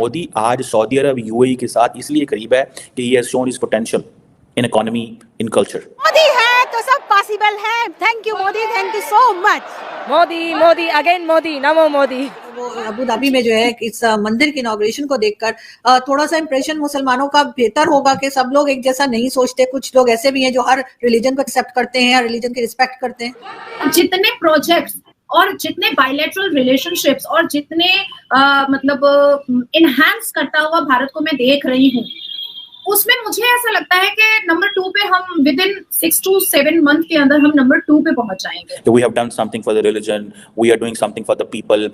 मोदी आज सऊदी अरब यूएई के साथ इसलिए करीब है कि he has shown his potential in economy, in culture. Modi है तो सब पॉसिबल है। Thank you Modi, thank you so much. Modi Modi again Modi, नमो मोदी। वो अबू धाबी में जो है इस मंदिर की इनॉग्रेशन को देखकर थोड़ा सा इंप्रेशन मुसलमानों का बेहतर होगा कि सब लोग एक जैसा नहीं सोचते। कुछ लोग ऐसे भी हैं जो हर रिलीजन को एक्सेप्ट करते हैं, हर रिलीजन की रिस्पेक्ट करते हैं। जितने प्रोजेक्ट्स और जितने बायलैटरल रिलेशनशिप्स और जितने इनहैंस करता हुआ भारत को मैं देख रही हूँ, उसमें मुझे ऐसा लगता है कि नंबर 2 पे हम विद इन 6 to 7 मंथ के अंदर हम नंबर 2 पे पहुंच जाएंगे। We have done something for the religion, we are doing something for the people,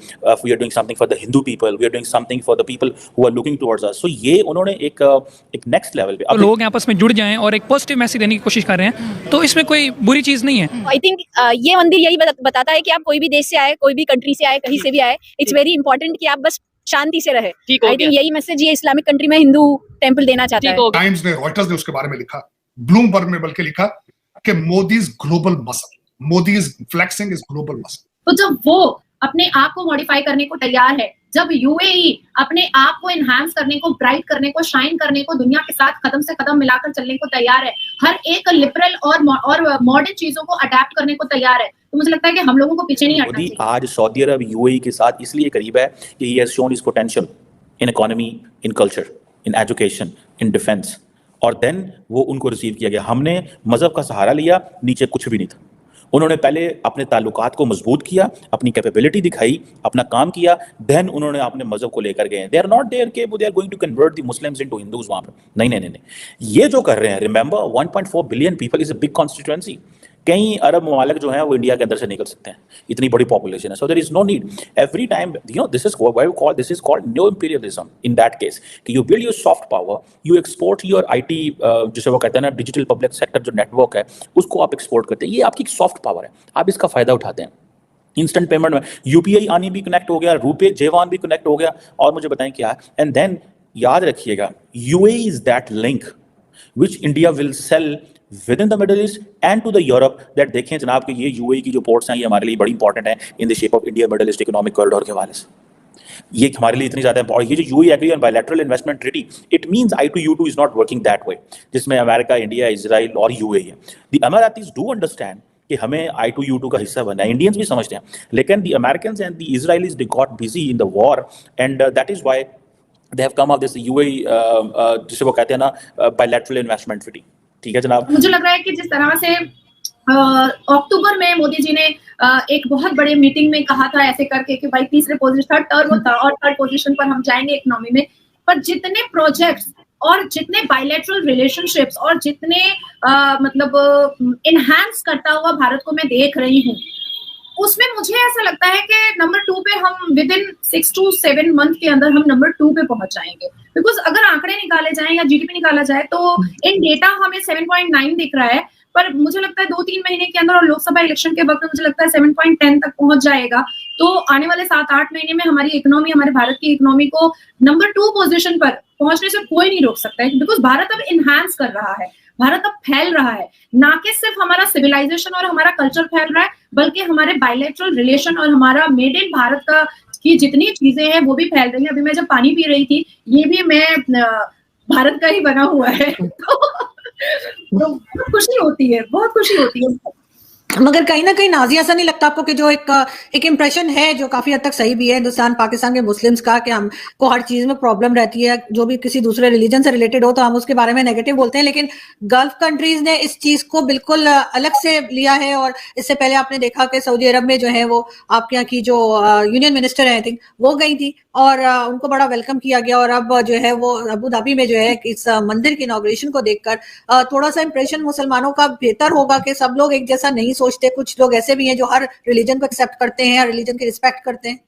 we are doing something for the Hindu people, we are doing something for the people who are looking towards us. So ये उन्होंने एक next level पे तो लोग आपस में जुड़ जाएं और एक पॉजिटिव मैसेज देने की कोशिश कर रहे हैं, तो इसमें कोई बुरी चीज नहीं है। आई थिंक ये मंदिर यही बताता है कि आप कोई भी देश से आए, कोई भी कंट्री से आए, कहीं से भी आए, इट्स वेरी इंपॉर्टेंट कि आप बस शांति से रहे। आई थिंक यही मैसेज ये इस्लामिक कंट्री में हिंदू टेंपल देना चाहता है। टाइम्स ने, रॉयटर्स ने उसके बारे में लिखा, ब्लूमबर्ग में बल्कि लिखा कि Modi is global muscle, Modi is flexing is global muscle. तो जब वो अपने आप को मॉडिफाई करने को तैयार है, जब यूएई अपने आप को एनहांस करने को, ब्राइट करने को, शाइन करने को, दुनिया के साथ कदम से कदम मिलाकर चलने को तैयार है, हर एक लिबरल और मॉडर्न चीजों को अडेप्ट करने को तैयार है, तो मुझे लगता है कि हम लोगों को पीछे नहीं हटना चाहिए। आज सऊदी अरब यूएई के साथ इसलिए करीब है कि he has shown his potential in economy, in culture, in education, in defense, और देन वो उनको रिसीव किया गया। हमने मजहब का सहारा लिया, नीचे कुछ भी नहीं था। उन्होंने पहले अपने ताल्लुकात को मजबूत किया, अपनी कैपेबिलिटी दिखाई, अपना काम किया, देन उन्होंने अपने मजहब को लेकर गए। दे आर नॉट देयर के they are going to convert the Muslims into Hindus वहां पर। नहीं, ये जो कर रहे हैं, remember 1.4 billion people is a big constituency. कई अरब ममालिक जो हैं वो इंडिया के अंदर से निकल सकते हैं, इतनी बड़ी पॉपुलेशन है। So there is no need every time, you know, this is called new imperialism in that case, कि you build your soft power, you export your IT, जिसे वो कहते हैं ना, डिजिटल पब्लिक सेक्टर जो नेटवर्क है, उसको आप एक्सपोर्ट करते हैं। ये आपकी सॉफ्ट पावर है, आप इसका फायदा उठाते हैं। इंस्टेंट पेमेंट में यूपीआई आनी भी कनेक्ट हो गया, रुपे जेवान भी कनेक्ट हो गया, और मुझे बताएं क्या। एंड देन याद रखिएगा, UAE is that link which India will sell within the Middle East and to the Europe, that देखें जनाब कि ये यूएई की जो पोर्ट्स हैं ये हमारे लिए बड़ी इंपॉर्टेंट है in the shape of India middle east economic corridor के हवाले से। ये हमारे लिए इतनी ज्यादा इंपॉर्टेंट। ये जो UAE agree on bilateral investment treaty, it means I2U2 is not working that way, जिसमें अमेरिका, इंडिया, इजराइल और यूएई है। द अमेरिकीज डू अंडरस्टैंड कि हमें I2U2 का हिस्सा बनना है, इंडियंस भी समझते हैं, लेकिन the Americans and the Israelis they got busy in the war, and that is why they have come of this UAE, जिसे वो कहते हैं ना, बायलैटरल इन्वेस्टमेंट ट्रीटी। ठीक है जनाब, मुझे लग रहा है कि जिस तरह से अक्टूबर में मोदी जी ने एक बहुत बड़े मीटिंग में कहा था ऐसे करके कि भाई तीसरे पोजीशन, थर्ड टर्म था और थर्ड पोजीशन पर हम जाएंगे इकोनॉमी में, पर जितने प्रोजेक्ट्स और जितने बायलैटरल रिलेशनशिप्स और जितने इनहैंस करता हुआ भारत को मैं देख रही हूँ, उसमें मुझे ऐसा लगता है कि नंबर 2 पे हम विद इन 6 to 7 मंथ के अंदर हम नंबर 2 पे पहुंच जाएंगे। बिकॉज अगर आंकड़े निकाले जाएं या जीडीपी निकाला जाए तो इन डेटा हमें 7.9 दिख रहा है, पर मुझे लगता है 2-3 महीने के अंदर और लोकसभा इलेक्शन के वक्त मुझे लगता है 7.10 तक पहुंच जाएगा। तो आने वाले 7-8 महीने में हमारी इकोनॉमी, हमारे भारत की इकोनॉमी को नंबर 2 पोजीशन पर पहुंचने से कोई नहीं रोक सकता है, बिकॉज भारत अब इनहैंस कर रहा है, भारत अब फैल रहा है, ना कि सिर्फ हमारा सिविलाइजेशन और हमारा कल्चर फैल रहा है, बल्कि हमारे बायलैटरल रिलेशन और हमारा मेड इन भारत का की जितनी चीजें हैं वो भी फैल रही हैं। अभी मैं जब पानी पी रही थी, ये भी मैं भारत का ही बना हुआ है, तो बहुत खुशी होती है, बहुत खुशी होती है। मगर कहीं ना कहीं नाज़िया सा नहीं लगता आपको कि जो एक इम्प्रेशन है जो काफी हद तक सही भी है हिंदुस्तान पाकिस्तान के मुस्लिम्स का, कि हमको हर चीज में प्रॉब्लम रहती है, जो भी किसी दूसरे रिलीजन से रिलेटेड हो तो हम उसके बारे में नेगेटिव बोलते हैं, लेकिन गल्फ कंट्रीज ने इस चीज को बिल्कुल अलग से लिया है। और इससे पहले आपने देखा कि सऊदी अरब में जो है वो आपके यहाँ की जो यूनियन मिनिस्टर है, आई थिंक वो गई थी और उनको बड़ा वेलकम किया गया। और अब जो है वो अबू धाबी में जो है इस मंदिर की इनॉग्रेशन को देखकर थोड़ा सा इंप्रेशन मुसलमानों का बेहतर होगा कि सब लोग एक जैसा नहीं सोचते। कुछ लोग ऐसे भी हैं जो हर रिलीजन को एक्सेप्ट करते हैं, हर रिलीजन की रिस्पेक्ट करते हैं।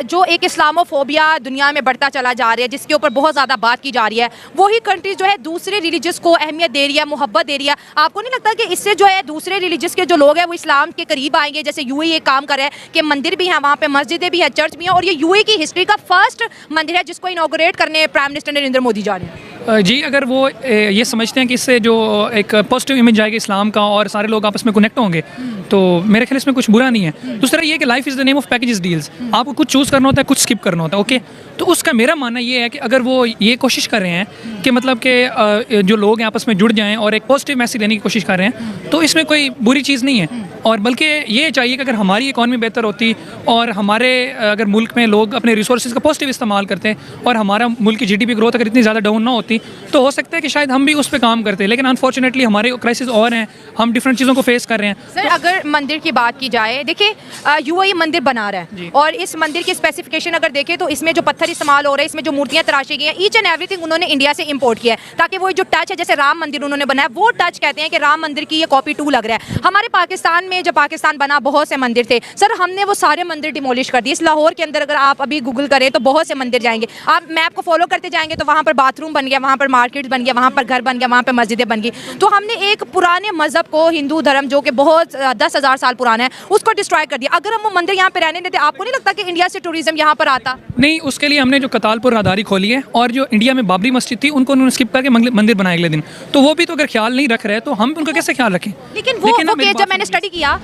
जो एक इस्लामोफोबिया दुनिया में बढ़ता चला जा रहा है, जिसके ऊपर बहुत ज़्यादा बात की जा रही है, वही कंट्रीज जो है दूसरे रिलीजियस को अहमियत दे रही है, मोहब्बत दे रही है। आपको नहीं लगता कि इससे जो है दूसरे रिलीजियस के जो लोग हैं वो इस्लाम के करीब आएंगे? जैसे यूएई एक काम कर रहा है कि मंदिर भी हैं, वहाँ पे मस्जिदें भी हैं, चर्च भी हैं, और ये यूएई की हिस्ट्री का फर्स्ट मंदिर है जिसको इनॉग्रेट करने प्राइम मिनिस्टर नरेंद्र मोदी जा रहे हैं। जी, अगर वो ये समझते हैं कि इससे जो एक पॉजिटिव इमेज आएगी इस्लाम का और सारे लोग आपस में कनेक्ट होंगे, तो मेरे ख्याल इसमें कुछ बुरा नहीं है। दूसरा ये कि life is the name of packages deals, आपको कुछ चूज़ करना होता है, कुछ स्किप करना होता है, ओके। तो उसका मेरा मानना ये है कि अगर वो ये कोशिश कर रहे हैं कि मतलब कि जो लोग हैं आपस में जुड़ जाएं और एक पॉजिटिव मैसेज देने की कोशिश कर रहे हैं, तो इसमें कोई बुरी चीज़ नहीं है। और बल्कि ये चाहिए कि अगर हमारी इकॉनमी बेहतर होती और हमारे अगर मुल्क में लोग अपने रिसोर्सेज का पॉजिटिव इस्तेमाल करते और हमारा मुल्क की जीडीपी ग्रोथ अगर इतनी ज़्यादा डाउन ना होती, तो हो सकता है कि शायद हम भी उस पर काम करते। लेकिन अनफॉर्चुनेटली हमारे क्राइसिस और हैं, हम डिफरेंट चीज़ों को फेस कर रहे हैं। सर अगर मंदिर की बात की जाए, देखिए यूएई मंदिर बना रहा है और इस मंदिर की स्पेसिफिकेशन अगर देखें तो इसमें जो पत्थर इस्तेमाल हो रहे हैं, इसमें जो मूर्तियां तराशी गई हैं, ईच एंड एवरीथिंग उन्होंने इंडिया से इंपोर्ट किया है, ताकि वो जो टच है, जैसे राम मंदिर उन्होंने बनाया, वो टच कहते हैं कि राम मंदिर की ये कॉपी 2 लग रहा है। हमारे पाकिस्तान में जब पाकिस्तान बना बहुत से मंदिर थे सर, हमने वो सारे मंदिर डिमोलिश कर दिए। इस लाहौर के अंदर अगर आप अभी गूगल करें तो बहुत से मंदिर जाएंगे, आप मैप को फॉलो करते जाएंगे तो वहाँ पर बाथरूम बन गया, वहाँ पर मार्केट बन गया, वहाँ पर घर बन गया, वहाँ पर मस्जिदें बन गई। तो हमने एक पुराने मजहब को, हिंदू धर्म जो कि बहुत 10,000 साल पुराना है, उसको डिस्ट्रॉय कर दिया। अगर हम वो मंदिर यहाँ पे रहने देते, आपको नहीं लगता कि इंडिया से टूरिज्म यहाँ पर आता? नहीं, उसके लिए हमने जो कतालपुर राहदारी खोली है और जो इंडिया में बाबरी मस्जिद थी उनको उन्होंने स्किप करके मंदिर बनाए अगले दिन, तो वो भी तो अगर ख्याल नहीं रख रहे तो हम उनका कैसे ख्याल रखें? लेकिन वो जब मैंने स्टडी किया